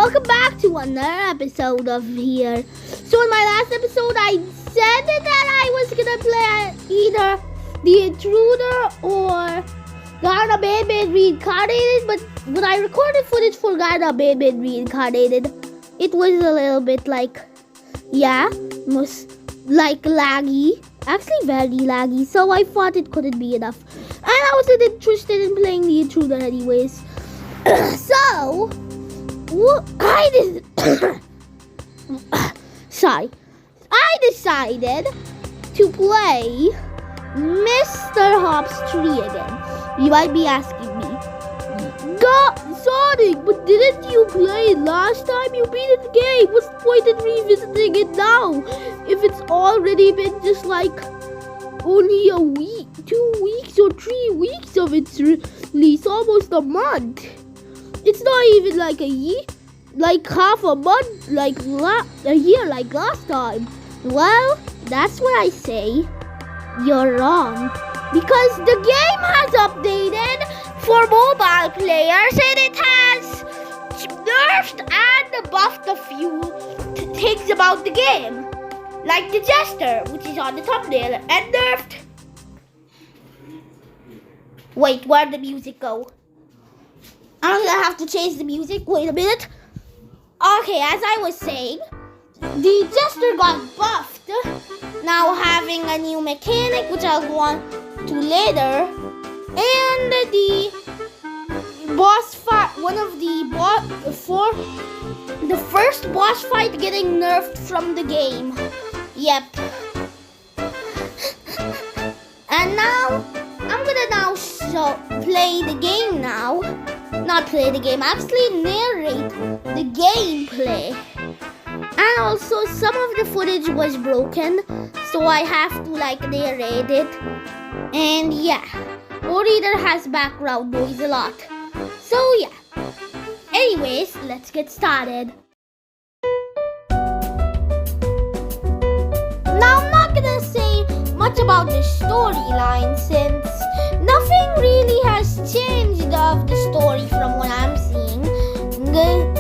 welcome back to another episode of here. So in my last episode, I said that I was gonna play either The Intruder or Garden Baby Reincarnated, but when I recorded footage for Garden Baby Reincarnated, it was a little bit like, was like laggy, actually very laggy, so I thought it couldn't be enough. And I wasn't interested in playing The Intruder anyways. So, I decided to play Mr. Hop's Tree again. You might be asking me, Sonic, but didn't you play it last time you beat the game? What's the point in revisiting it now? If it's already been just like only a week, 2 weeks or 3 weeks of its release, almost a month. It's not even like a year, like half a month, like a year like last time. Well, that's what I say. You're wrong. Because the game has updated for mobile players and it has nerfed and buffed a few things about the game. Like the jester, which is on the thumbnail, and nerfed. Wait, where'd the music go? I'm gonna have to change the music. Wait a minute. Okay, as I was saying, the jester got buffed, now having a new mechanic, which I'll go on to later, and the boss fight, the first boss fight getting nerfed from the game. Yep. And now I'm gonna play the game now. Not play the game, actually narrate the gameplay. And also some of the footage was broken, so I have to narrate it. And or either has background noise a lot. So anyways, let's get started. Now I'm not gonna say much about the storyline since nothing really has changed of the story from what I'm seeing.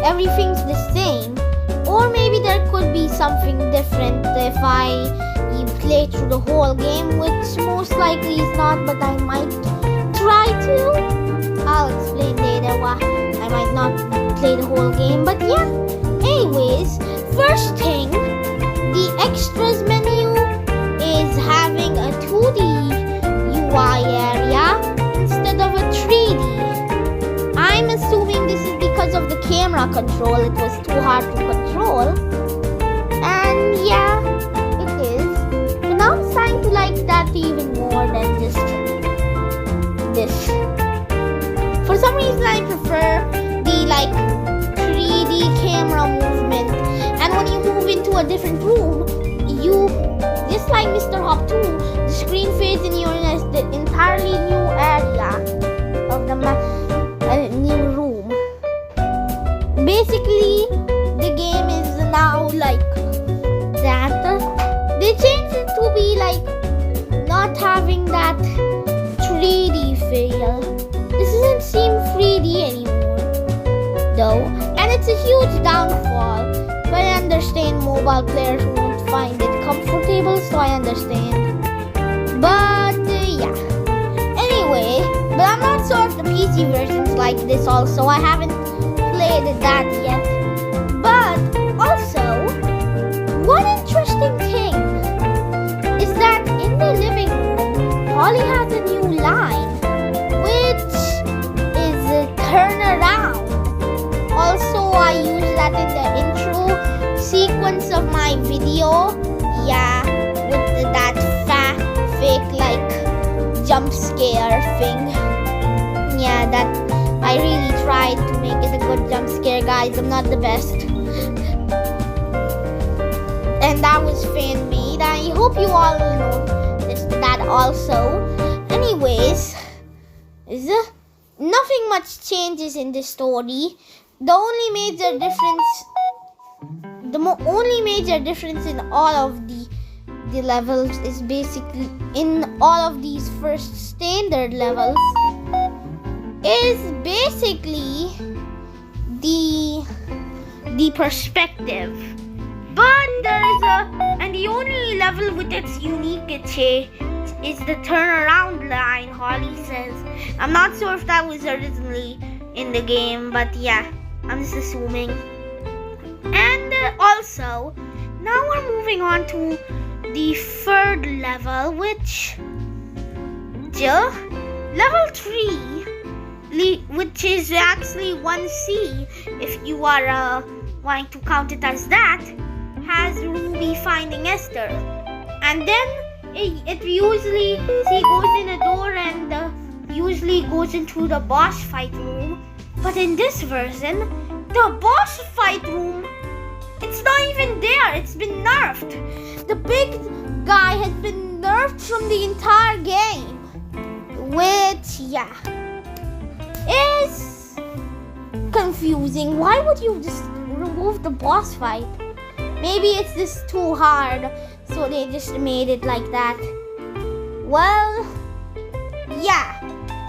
Everything's the same. Or maybe there could be something different if I play through the whole game, which most likely is not, but I might try to. I'll explain later why I might not play the whole game, but anyways, first thing, the extras menu is having a 2D UI area instead of a 3D. I'm assuming this is because of the camera control. It was too hard to control. And it is. So now I'm starting to like that even more than just this. For some reason I prefer the 3D camera movement. And when you move into a different room, you, just like Mr. Hop 2, the screen fades and you're in an entirely new area of the new room. Basically, the game is now like that. They changed it to be not having that 3D feel. This doesn't seem 3D anymore, though, and it's a huge downfall. But I understand mobile players won't find it comfortable, so I understand. But anyway, but I'm not sure if the PC version's like this also. I haven't played that yet. But also, one interesting thing is that in the living room, Polly has a new line, which is turn around. Also, I use that in the intro sequence of my video. With that fake jump scare thing. That I really tried to make it a good jump scare, guys. I'm not the best. And that was fan made. I hope you all know that also. Anyways, nothing much changes in the story. The only major difference in all of the levels is basically in all of these first standard levels is basically the the perspective. But and the only level with its unique glitch is the turnaround line, Holly says. I'm not sure if that was originally in the game, but yeah, I'm just assuming. And also, now we're moving on to the third level, which level 3, which is actually 1C, if you are wanting to count it as that, has Ruby finding Esther. And then it usually goes in a door and usually goes into the boss fight room. But in this version, the boss fight room, it's not even there. It's been nerfed. The big guy has been nerfed from the entire game, which, yeah, is confusing. Why would you just remove the boss fight? Maybe it's just too hard, so they just made it like that. Well, yeah.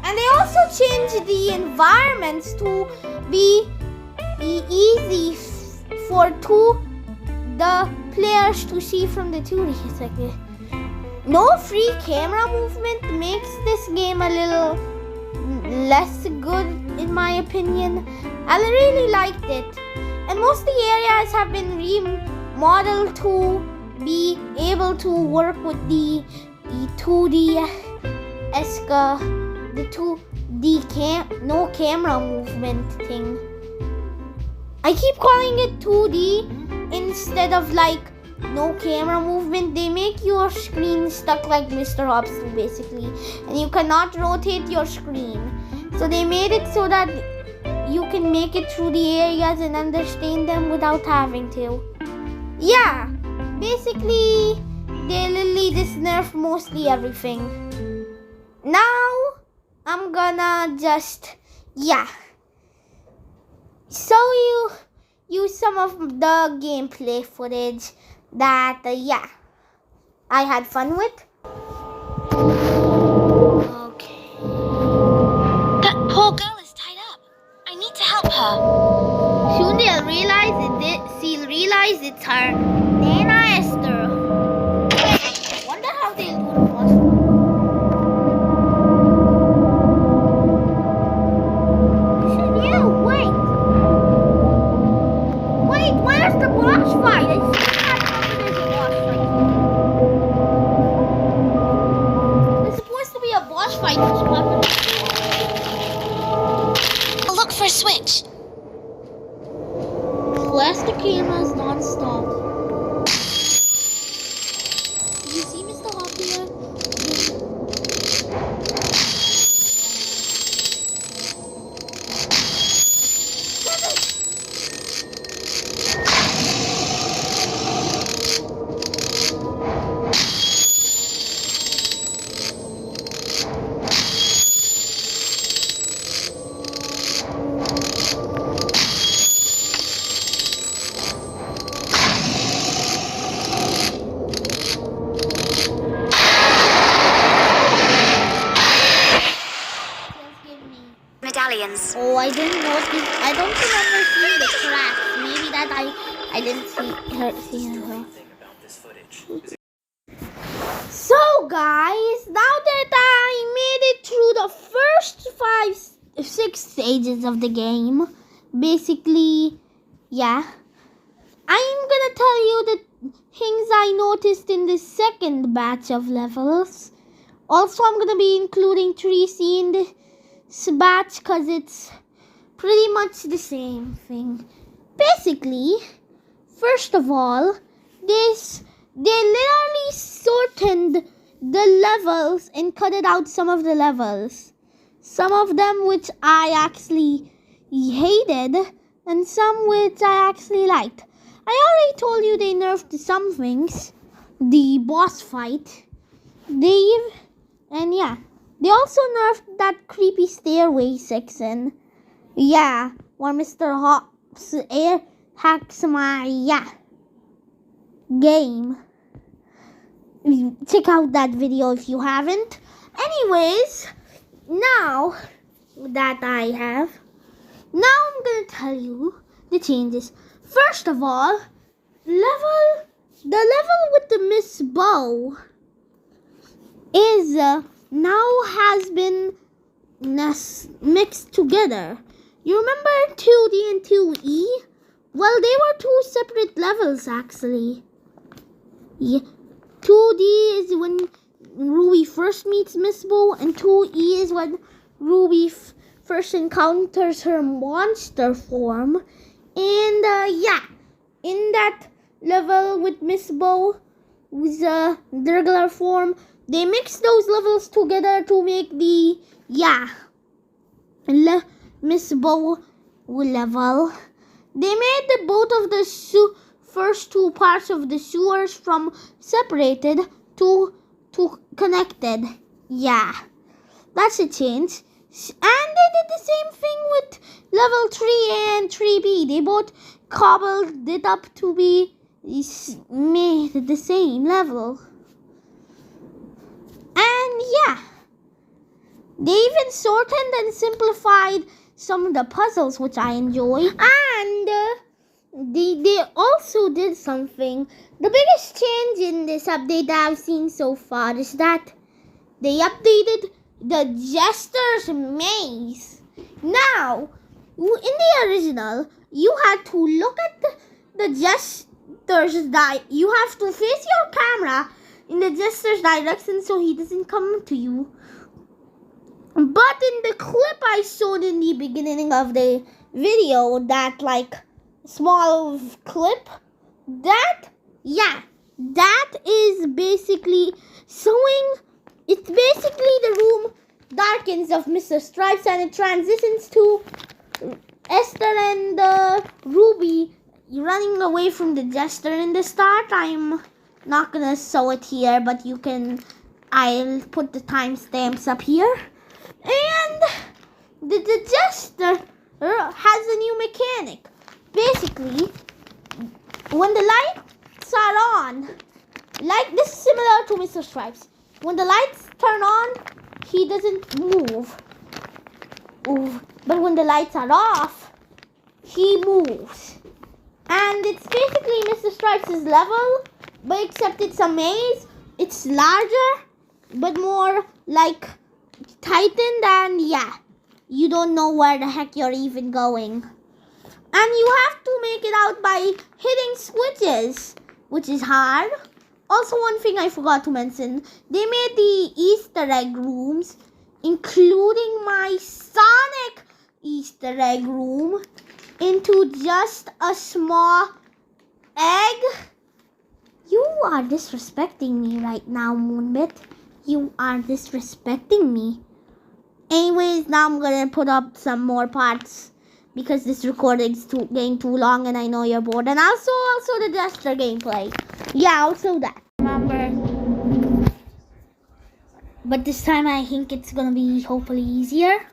And they also changed the environments to be easy for the players to see from the 2D. It's like no free camera movement makes this game a little less good, in my opinion. I really liked it. And most of the areas have been remodeled to be able to work with the 2D no camera movement thing. I keep calling it 2D instead of like no camera movement. They make your screen stuck like Mr. Hobbs 2 basically, and you cannot rotate your screen. So they made it so that you can make it through the areas and understand them without having to. Yeah, basically they literally just nerfed mostly everything. Now I'm gonna just show you some of the gameplay footage that I had fun with. Okay. That poor girl is tied up. I need to help her. Soon they'll realize it's her Nana Esther. Wonder how they'll do the boss. Yeah, wait, where's the boss fight? I still can't remember there's a boss fight. There's supposed to be a boss fight this weapon. I'll look for a switch. Blast the cameras non-stop. Did you see Mr. Hop here? Medallions. Oh, I didn't notice. I don't remember seeing the cracks. Maybe that I didn't see her. So guys, now that I made it through the first 6 stages of the game, basically, yeah, I'm gonna tell you the things I noticed in the second batch of levels. Also, I'm gonna be including 3C in this batch because it's pretty much the same thing. Basically, first of all, they literally shortened the levels and cut out some of the levels. Some of them which I actually hated and some which I actually liked. I already told you they nerfed some things. The boss fight. They also nerfed that creepy stairway section. Yeah, where Mr. Hops hacks my game. Check out that video if you haven't. Anyways, now that I'm gonna tell you the changes. First of all, the level with the Miss Bow is now has been mixed together. You remember 2D and 2E? Well, they were two separate levels actually. Yeah. 2D is when Ruby first meets Miss Bow, and 2E is when Ruby first encounters her monster form. And in that level with Miss Bow, with the regular form, they mix those levels together to make the Miss Bow level. They made both of the first two parts of the sewers from separated to connected. Yeah, that's a change. And they did the same thing with level 3 and 3B. They both cobbled it up to be made the same level. And they even shortened and simplified some of the puzzles, which I enjoy. And they also did something. The biggest change in this update that I've seen so far is that they updated the Jester's Maze. Now, in the original, you had to look at the Jester's you have to face your camera in the Jester's direction so he doesn't come to you. But in the clip I showed in the beginning of the video, that small clip, that is basically showing, it's basically the room darkens of Mr. Stripes and it transitions to Esther and Ruby running away from the Jester. In the start, I'm not gonna show it here, but I'll put the timestamps up here. And the Jester has a new mechanic. Basically, when the lights are on, this is similar to Mr. Stripes. When the lights turn on, he doesn't move. But when the lights are off, he moves. And it's basically Mr. Stripes' level, but except it's a maze. It's larger, but more tightened, and you don't know where the heck you're even going. And you have to make it out by hitting switches, which is hard. Also, one thing I forgot to mention, they made the Easter egg rooms, including my Sonic Easter egg room, into just a small egg. You are disrespecting me right now, Moonbit. You are disrespecting me. Anyways, now I'm gonna put up some more parts because this recording's getting too long and I know you're bored. And also the Jester gameplay. Yeah, also that. Remember. But this time I think it's gonna be hopefully easier.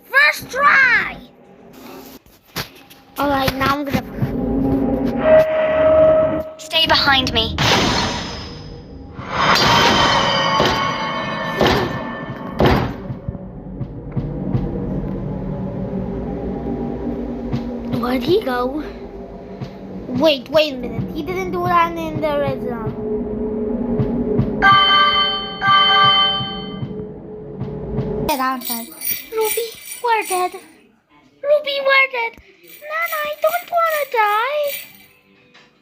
First try! Alright, now I'm gonna... Stay behind me. Where'd he go? Wait a minute. He didn't do that in the original. Dead, aren't I? Ruby, we're dead. Ruby, we're dead. Nana, I don't want to die.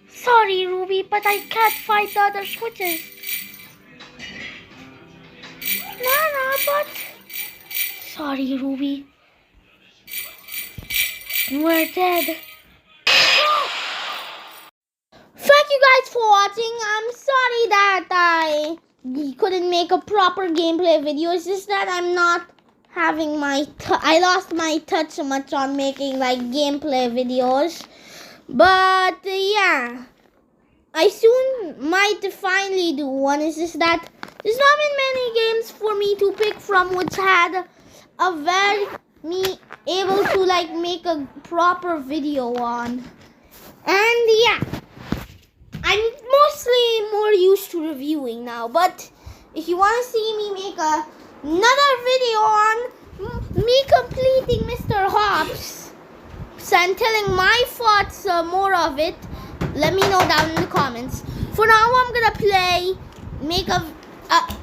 Sorry, Ruby, but I can't find the other switches. Nana, but... Sorry, Ruby. We're dead. Thank you guys for watching. I'm sorry that I couldn't make a proper gameplay video. It's just that I'm not having my... I lost my touch so much on making like gameplay videos. But yeah, I soon might finally do one. It's just that there's not been many games for me to pick from which had a very me able to like make a proper video on. And yeah, I'm mostly more used to reviewing now. But if you want to see me make another video on me completing Mr. Hops and telling my thoughts, more of it, let me know down in the comments. For now, I'm gonna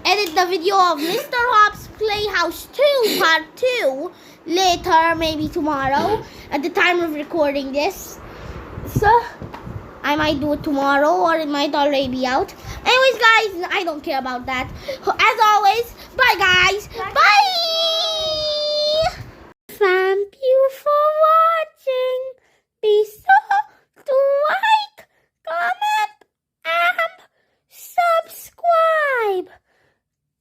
edit the video of Mr. Hops Playhouse 2 Part 2 later, maybe tomorrow, at the time of recording this. So, I might do it tomorrow, or it might already be out. Anyways, guys, I don't care about that. As always, bye, guys. Bye. Thank you for watching. Be sure to like, comment, and subscribe.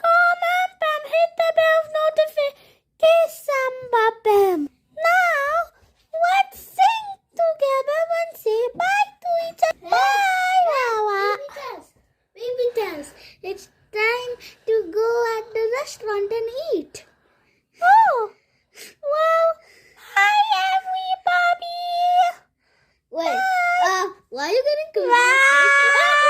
Comment and hit the bell notification button. Now, let's sing together and say bye to each other. Bye, Wawa. Baby dance. It's time to go at the restaurant and eat. Oh, well, hi everybody. Wait, why are you getting confused?